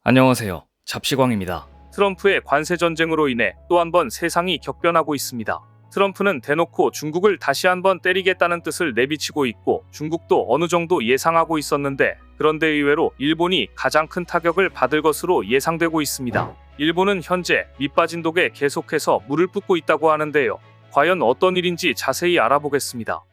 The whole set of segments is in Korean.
안녕하세요. 잡시광입니다. 트럼프의 관세 전쟁으로 인해 또 한 번 세상이 격변하고 있습니다. 트럼프는 대놓고 중국을 다시 한번 때리겠다는 뜻을 내비치고 있고 중국도 어느 정도 예상하고 있었는데 그런데 의외로 일본이 가장 큰 타격을 받을 것으로 예상되고 있습니다. 일본은 현재 밑빠진 독에 계속해서 물을 붓고 있다고 하는데요. 과연 어떤 일인지 자세히 알아보겠습니다.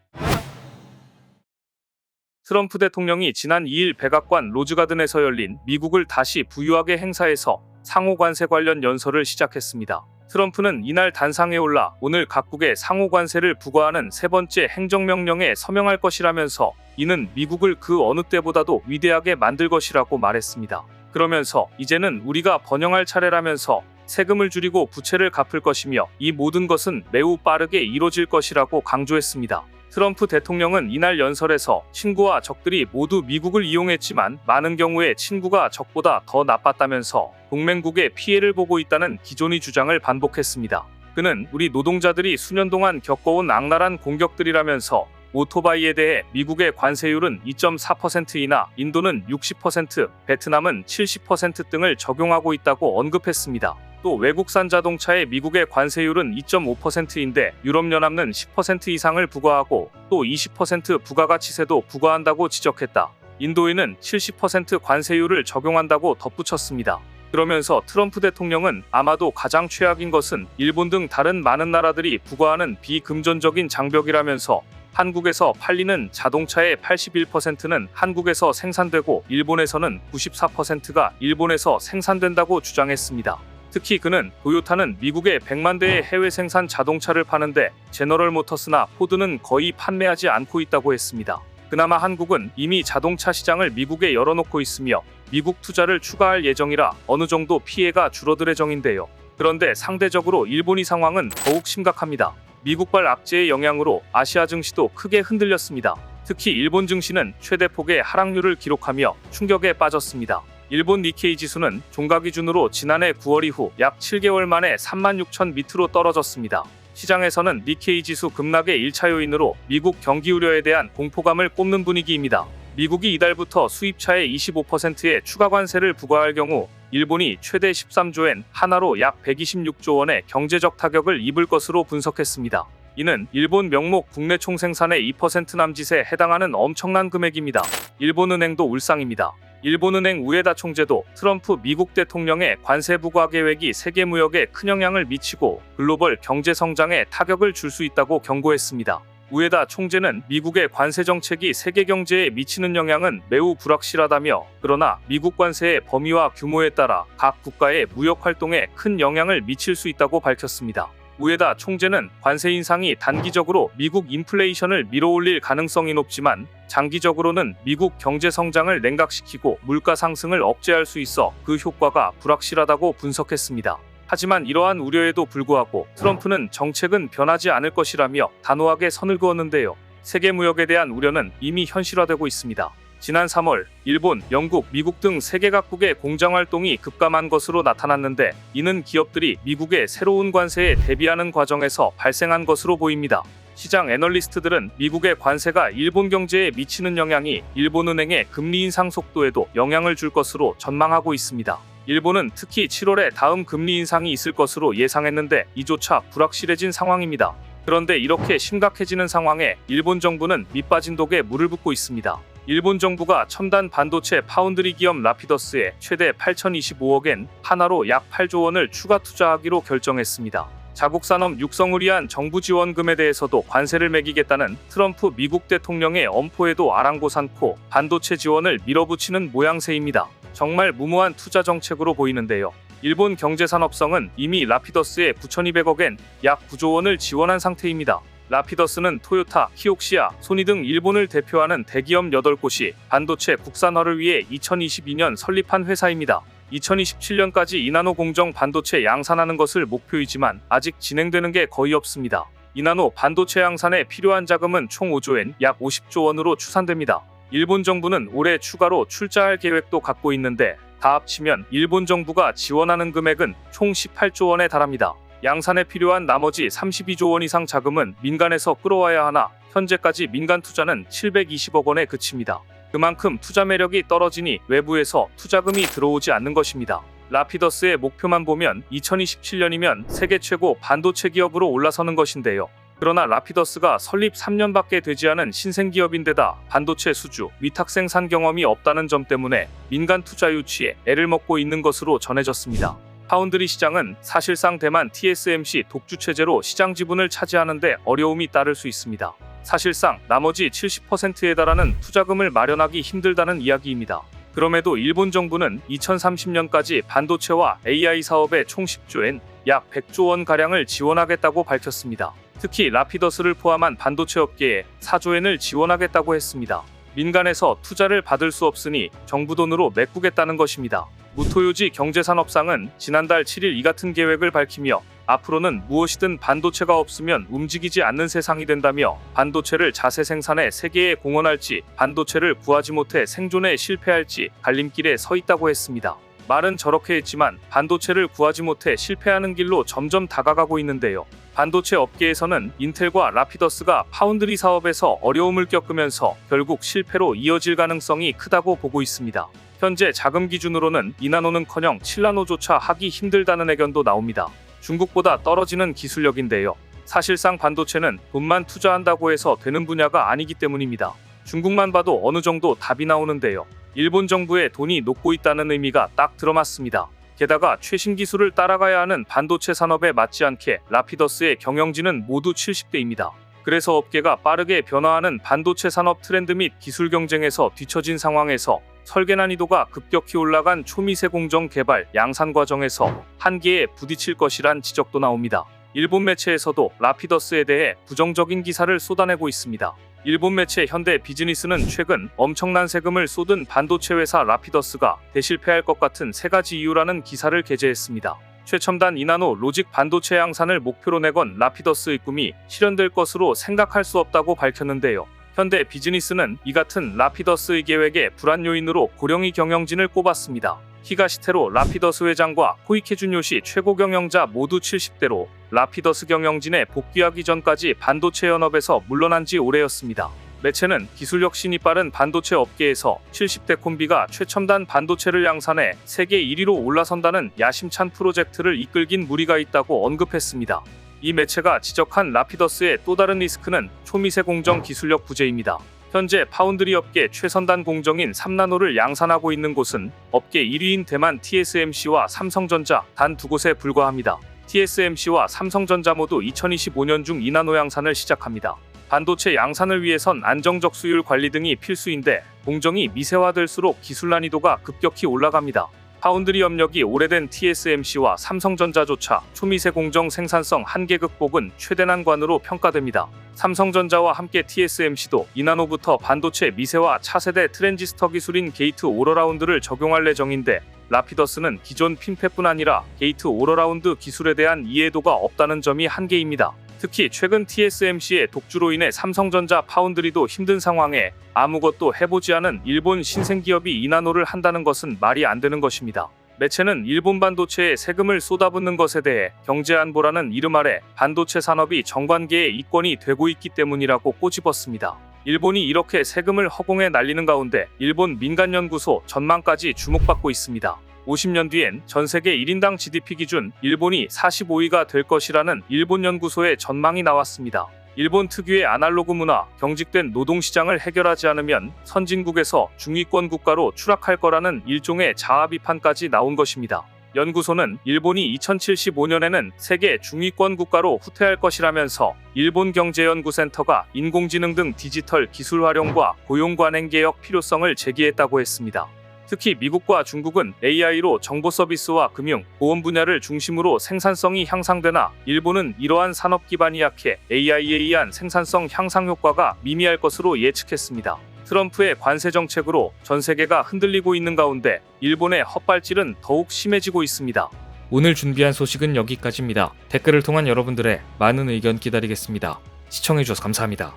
트럼프 대통령이 지난 2일 백악관 로즈가든에서 열린 미국을 다시 부유하게 행사에서 상호 관세 관련 연설을 시작했습니다. 트럼프는 이날 단상에 올라 오늘 각국에 상호 관세를 부과하는 세 번째 행정명령에 서명할 것이라면서 이는 미국을 그 어느 때보다도 위대하게 만들 것이라고 말했습니다. 그러면서 이제는 우리가 번영할 차례라면서 세금을 줄이고 부채를 갚을 것이며 이 모든 것은 매우 빠르게 이뤄질 것이라고 강조했습니다. 트럼프 대통령은 이날 연설에서 친구와 적들이 모두 미국을 이용했지만 많은 경우에 친구가 적보다 더 나빴다면서 동맹국의 피해를 보고 있다는 기존의 주장을 반복했습니다. 그는 우리 노동자들이 수년 동안 겪어온 악랄한 공격들이라면서 오토바이에 대해 미국의 관세율은 2.4%이나 인도는 60%, 베트남은 70% 등을 적용하고 있다고 언급했습니다. 또 외국산 자동차의 미국의 관세율은 2.5%인데 유럽연합은 10% 이상을 부과하고 또 20% 부가가치세도 부과한다고 지적했다. 인도에는 70% 관세율을 적용한다고 덧붙였습니다. 그러면서 트럼프 대통령은 아마도 가장 최악인 것은 일본 등 다른 많은 나라들이 부과하는 비금전적인 장벽이라면서 한국에서 팔리는 자동차의 81%는 한국에서 생산되고 일본에서는 94%가 일본에서 생산된다고 주장했습니다. 특히 그는 토요타는 미국에 100만 대의 해외 생산 자동차를 파는데 제너럴 모터스나 포드는 거의 판매하지 않고 있다고 했습니다. 그나마 한국은 이미 자동차 시장을 미국에 열어놓고 있으며 미국 투자를 추가할 예정이라 어느 정도 피해가 줄어들 예정인데요. 그런데 상대적으로 일본의 상황은 더욱 심각합니다. 미국발 악재의 영향으로 아시아 증시도 크게 흔들렸습니다. 특히 일본 증시는 최대 폭의 하락률을 기록하며 충격에 빠졌습니다. 일본 니케이 지수는 종가 기준으로 지난해 9월 이후 약 7개월 만에 36,000 밑으로 떨어졌습니다. 시장에서는 니케이 지수 급락의 1차 요인으로 미국 경기 우려에 대한 공포감을 꼽는 분위기입니다. 미국이 이달부터 수입차의 25%의 추가 관세를 부과할 경우 일본이 최대 13조엔 하나로 약 126조 원의 경제적 타격을 입을 것으로 분석했습니다. 이는 일본 명목 국내 총생산의 2% 남짓에 해당하는 엄청난 금액입니다. 일본은행도 울상입니다. 일본은행 우에다 총재도 트럼프 미국 대통령의 관세 부과 계획이 세계 무역에 큰 영향을 미치고 글로벌 경제 성장에 타격을 줄 수 있다고 경고했습니다. 우에다 총재는 미국의 관세 정책이 세계 경제에 미치는 영향은 매우 불확실하다며 그러나 미국 관세의 범위와 규모에 따라 각 국가의 무역 활동에 큰 영향을 미칠 수 있다고 밝혔습니다. 우에다 총재는 관세 인상이 단기적으로 미국 인플레이션을 밀어올릴 가능성이 높지만 장기적으로는 미국 경제 성장을 냉각시키고 물가 상승을 억제할 수 있어 그 효과가 불확실하다고 분석했습니다. 하지만 이러한 우려에도 불구하고 트럼프는 정책은 변하지 않을 것이라며 단호하게 선을 그었는데요. 세계 무역에 대한 우려는 이미 현실화되고 있습니다. 지난 3월 일본, 영국, 미국 등 세계 각국의 공장 활동이 급감한 것으로 나타났는데 이는 기업들이 미국의 새로운 관세에 대비하는 과정에서 발생한 것으로 보입니다. 시장 애널리스트들은 미국의 관세가 일본 경제에 미치는 영향이 일본은행의 금리 인상 속도에도 영향을 줄 것으로 전망하고 있습니다. 일본은 특히 7월에 다음 금리 인상이 있을 것으로 예상했는데 이조차 불확실해진 상황입니다. 그런데 이렇게 심각해지는 상황에 일본 정부는 밑빠진 독에 물을 붓고 있습니다. 일본 정부가 첨단 반도체 파운드리 기업 라피더스에 최대 8,025억엔 하나로 약 8조 원을 추가 투자하기로 결정했습니다. 자국 산업 육성을 위한 정부 지원금에 대해서도 관세를 매기겠다는 트럼프 미국 대통령의 엄포에도 아랑곳않고 반도체 지원을 밀어붙이는 모양새입니다. 정말 무모한 투자 정책으로 보이는데요. 일본 경제산업성은 이미 라피더스에 9,200억엔 약 9조 원을 지원한 상태입니다. 라피더스는 토요타, 키옥시아, 소니 등 일본을 대표하는 대기업 8곳이 반도체 국산화를 위해 2022년 설립한 회사입니다. 2027년까지 이나노 공정 반도체 양산하는 것을 목표이지만 아직 진행되는 게 거의 없습니다. 이나노 반도체 양산에 필요한 자금은 총 5조엔 약 50조 원으로 추산됩니다. 일본 정부는 올해 추가로 출자할 계획도 갖고 있는데 다 합치면 일본 정부가 지원하는 금액은 총 18조 원에 달합니다. 양산에 필요한 나머지 32조 원 이상 자금은 민간에서 끌어와야 하나 현재까지 민간 투자는 720억 원에 그칩니다. 그만큼 투자 매력이 떨어지니 외부에서 투자금이 들어오지 않는 것입니다. 라피더스의 목표만 보면 2027년이면 세계 최고 반도체 기업으로 올라서는 것인데요. 그러나 라피더스가 설립 3년밖에 되지 않은 신생기업인데다 반도체 수주, 위탁 생산 경험이 없다는 점 때문에 민간 투자 유치에 애를 먹고 있는 것으로 전해졌습니다. 파운드리 시장은 사실상 대만 TSMC 독주 체제로 시장 지분을 차지하는 데 어려움이 따를 수 있습니다. 사실상 나머지 70%에 달하는 투자금을 마련하기 힘들다는 이야기입니다. 그럼에도 일본 정부는 2030년까지 반도체와 AI 사업에 총 10조엔 약 100조 원가량을 지원하겠다고 밝혔습니다. 특히 라피더스를 포함한 반도체 업계에 4조엔을 지원하겠다고 했습니다. 민간에서 투자를 받을 수 없으니 정부 돈으로 메꾸겠다는 것입니다. 무토요지 경제산업상은 지난달 7일 이 같은 계획을 밝히며 앞으로는 무엇이든 반도체가 없으면 움직이지 않는 세상이 된다며 반도체를 자체 생산해 세계에 공헌할지 반도체를 구하지 못해 생존에 실패할지 갈림길에 서 있다고 했습니다. 말은 저렇게 했지만 반도체를 구하지 못해 실패하는 길로 점점 다가가고 있는데요. 반도체 업계에서는 인텔과 라피더스가 파운드리 사업에서 어려움을 겪으면서 결국 실패로 이어질 가능성이 크다고 보고 있습니다. 현재 자금 기준으로는 2나노는커녕 7나노조차 하기 힘들다는 의견도 나옵니다. 중국보다 떨어지는 기술력인데요. 사실상 반도체는 돈만 투자한다고 해서 되는 분야가 아니기 때문입니다. 중국만 봐도 어느 정도 답이 나오는데요. 일본 정부의 돈이 녹고 있다는 의미가 딱 들어맞습니다. 게다가 최신 기술을 따라가야 하는 반도체 산업에 맞지 않게 라피더스의 경영진은 모두 70대입니다. 그래서 업계가 빠르게 변화하는 반도체 산업 트렌드 및 기술 경쟁에서 뒤처진 상황에서 설계 난이도가 급격히 올라간 초미세 공정 개발 양산 과정에서 한계에 부딪힐 것이란 지적도 나옵니다. 일본 매체에서도 라피더스에 대해 부정적인 기사를 쏟아내고 있습니다. 일본 매체 현대 비즈니스는 최근 엄청난 세금을 쏟은 반도체 회사 라피더스가 대실패할 것 같은 3가지 이유라는 기사를 게재했습니다. 최첨단 2나노 로직 반도체 양산을 목표로 내건 라피더스의 꿈이 실현될 것으로 생각할 수 없다고 밝혔는데요. 현대 비즈니스는 이 같은 라피더스의 계획의 불안 요인으로 고령의 경영진을 꼽았습니다. 히가시테로 라피더스 회장과 코이케 준요시 최고 경영자 모두 70대로 라피더스 경영진에 복귀하기 전까지 반도체 현업에서 물러난 지 오래였습니다. 매체는 기술력 신이 빠른 반도체 업계에서 70대 콤비가 최첨단 반도체를 양산해 세계 1위로 올라선다는 야심찬 프로젝트를 이끌긴 무리가 있다고 언급했습니다. 이 매체가 지적한 라피더스의 또 다른 리스크는 초미세 공정 기술력 부재입니다. 현재 파운드리 업계 최선단 공정인 3나노를 양산하고 있는 곳은 업계 1위인 대만 TSMC와 삼성전자 단 2곳에 불과합니다. TSMC와 삼성전자 모두 2025년 중 2나노 양산을 시작합니다. 반도체 양산을 위해선 안정적 수율 관리 등이 필수인데 공정이 미세화될수록 기술 난이도가 급격히 올라갑니다. 파운드리 협력이 오래된 TSMC와 삼성전자조차 초미세 공정 생산성 한계 극복은 최대 난관으로 평가됩니다. 삼성전자와 함께 TSMC도 2나노부터 반도체 미세화 차세대 트랜지스터 기술인 게이트 오러라운드를 적용할 예정인데 라피더스는 기존 핀팻뿐 아니라 게이트 오러라운드 기술에 대한 이해도가 없다는 점이 한계입니다. 특히 최근 TSMC의 독주로 인해 삼성전자 파운드리도 힘든 상황에 아무것도 해보지 않은 일본 신생기업이 2나노를 한다는 것은 말이 안 되는 것입니다. 매체는 일본 반도체에 세금을 쏟아붓는 것에 대해 경제안보라는 이름 아래 반도체 산업이 정관계의 이권이 되고 있기 때문이라고 꼬집었습니다. 일본이 이렇게 세금을 허공에 날리는 가운데 일본 민간연구소 전망까지 주목받고 있습니다. 50년 뒤엔 전 세계 1인당 GDP 기준 일본이 45위가 될 것이라는 일본 연구소의 전망이 나왔습니다. 일본 특유의 아날로그 문화, 경직된 노동시장을 해결하지 않으면 선진국에서 중위권 국가로 추락할 거라는 일종의 자아 비판까지 나온 것입니다. 연구소는 일본이 2075년에는 세계 중위권 국가로 후퇴할 것이라면서 일본경제연구센터가 인공지능 등 디지털 기술 활용과 고용 관행 개혁 필요성을 제기했다고 했습니다. 특히 미국과 중국은 AI로 정보 서비스와 금융, 보험 분야를 중심으로 생산성이 향상되나 일본은 이러한 산업 기반이 약해 AI에 의한 생산성 향상 효과가 미미할 것으로 예측했습니다. 트럼프의 관세 정책으로 전 세계가 흔들리고 있는 가운데 일본의 헛발질은 더욱 심해지고 있습니다. 오늘 준비한 소식은 여기까지입니다. 댓글을 통한 여러분들의 많은 의견 기다리겠습니다. 시청해주셔서 감사합니다.